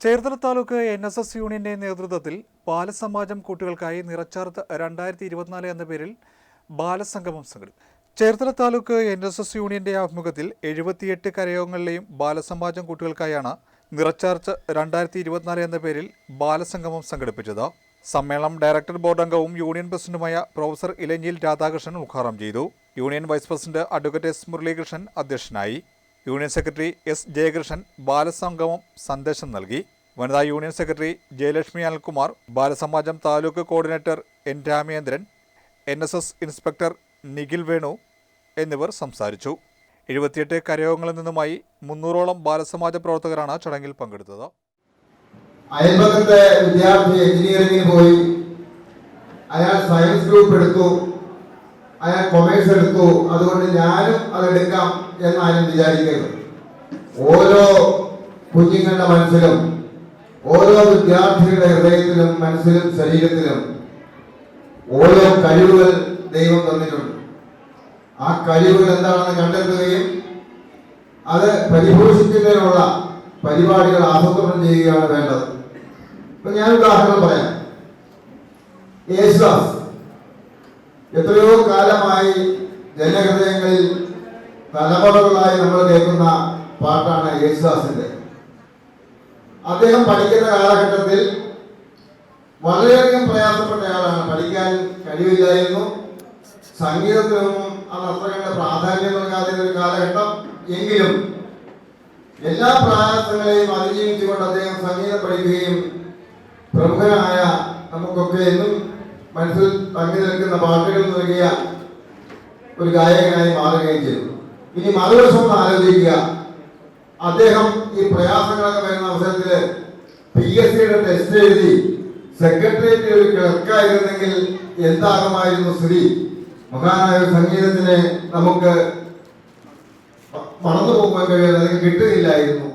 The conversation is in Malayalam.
ചേർത്തല താലൂക്ക് NSS യൂണിയന്റെ നേതൃത്വത്തിൽ ബാലസമാജം കുട്ടികൾക്കായി നിറച്ചാർത്ത് 2024 എന്ന പേരിൽ ബാലസംഗമം സംഘടിപ്പിച്ചു. ചേർത്തല താലൂക്ക് NSS യൂണിയന്റെ ആഭിമുഖ്യത്തിൽ 78 കരയോഗങ്ങളിലെയും ബാലസമാജം കുട്ടികൾക്കായാണ് നിറച്ചാർത്ത് 2024 എന്ന പേരിൽ ബാലസംഗമം സംഘടിപ്പിച്ചത്. സമ്മേളനം ഡയറക്ടർ ബോർഡ് അംഗവും യൂണിയൻ പ്രസിഡന്റുമായ പ്രൊഫസർ ഇലഞ്ഞിയിൽ രാധാകൃഷ്ണൻ ഉദ്ഘാടനം ചെയ്തു. Union vice president advocate S. Muraleekrishnan അധ്യക്ഷനായി. Union secretary S. ജയകൃഷ്ണൻ ബാലസംഗമം സന്ദേശം നൽകി. വനിതാ യൂണിയൻ സെക്രട്ടറി ജയലക്ഷ്മി അനിൽകുമാർ, ബാലസമാജം taluk coordinator N. Ramendran, NSS inspector Nikhil Venu എന്നിവർ സംസാരിച്ചു. 78 കരയോഗങ്ങളിൽ നിന്നുമായി 300ഓളം ബാലസമാജ പ്രവർത്തകരാണ് ചടങ്ങിൽ പങ്കെടുത്തത്. അയൽപക്കത്തെ വിദ്യാർത്ഥി എഞ്ചിനീയറിംഗിന് പോയി, അയാൾ സയൻസ് ഗ്രൂപ്പ് എടുത്തു, അയാൾ കൊമേഴ്സ് എടുത്തു, അതുകൊണ്ട് ഞാനും അതെടുക്കാം എന്നാരും വിചാരിക്കരുത്. ഓരോ കുഞ്ഞുങ്ങളുടെ മനസ്സിലും, ഓരോ വിദ്യാർത്ഥികളുടെ ഹൃദയത്തിലും മനസ്സിലും ശരീരത്തിലും ഓരോ കഴിവുകൾ ദൈവം തന്നിട്ടുണ്ട്. ആ കഴിവുകൾ എന്താണെന്ന് കണ്ടെത്തുകയും അത് പരിപോഷിക്കുന്നതിനുള്ള പരിപാടികൾ ആസൂത്രണം ചെയ്യുകയാണ് വേണ്ടത്. ഇപ്പൊ ഞാൻ ഉദാഹരണം പറയാം. യേശുദാസ് എത്രയോ കാലമായി ജനഹൃദയങ്ങളിൽ തലമുറകളായി നമ്മൾ കേൾക്കുന്ന പാട്ടാണ് യേശുദാസിന്റെ. അദ്ദേഹം പഠിക്കുന്ന കാലഘട്ടത്തിൽ വളരെയധികം പ്രയാസപ്പെട്ടയാളാണ്. പഠിക്കാൻ കഴിവില്ലായിരുന്നു. സംഗീതത്തിനൊന്നും അത് അത്ര കണ്ട പ്രാധാന്യം നൽകാതെ ഒരു കാലഘട്ടം. എങ്കിലും എല്ലാ പ്രയാസങ്ങളെയും അതിജീവിച്ചുകൊണ്ട് അദ്ദേഹം സംഗീതം പഠിക്കുകയും പ്രമുഖനായ നമുക്കൊക്കെ എന്നും മനസ്സിൽ തങ്ങി നിൽക്കുന്ന പാട്ടുകൾ നൽകിയ ഒരു ഗായകനായി മാറുകയും ചെയ്തു. ഇനി മറുവശം ആലോചിക്കുക. അദ്ദേഹം ഈ പ്രയാസങ്ങളൊക്കെ വരുന്ന അവസരത്തിൽ PSCയുടെ ടെസ്റ്റ് എഴുതി സെക്രട്ടേറിയറ്റിൽ ഒരു ക്ലർക്കായിരുന്നെങ്കിൽ എന്താകുമായിരുന്നു സ്ഥിതി? മഹാനായ സംഗീതത്തിനെ നമുക്ക് മറന്നു പോകാൻ കഴിയാതെ കിട്ടുകയില്ലായിരുന്നു.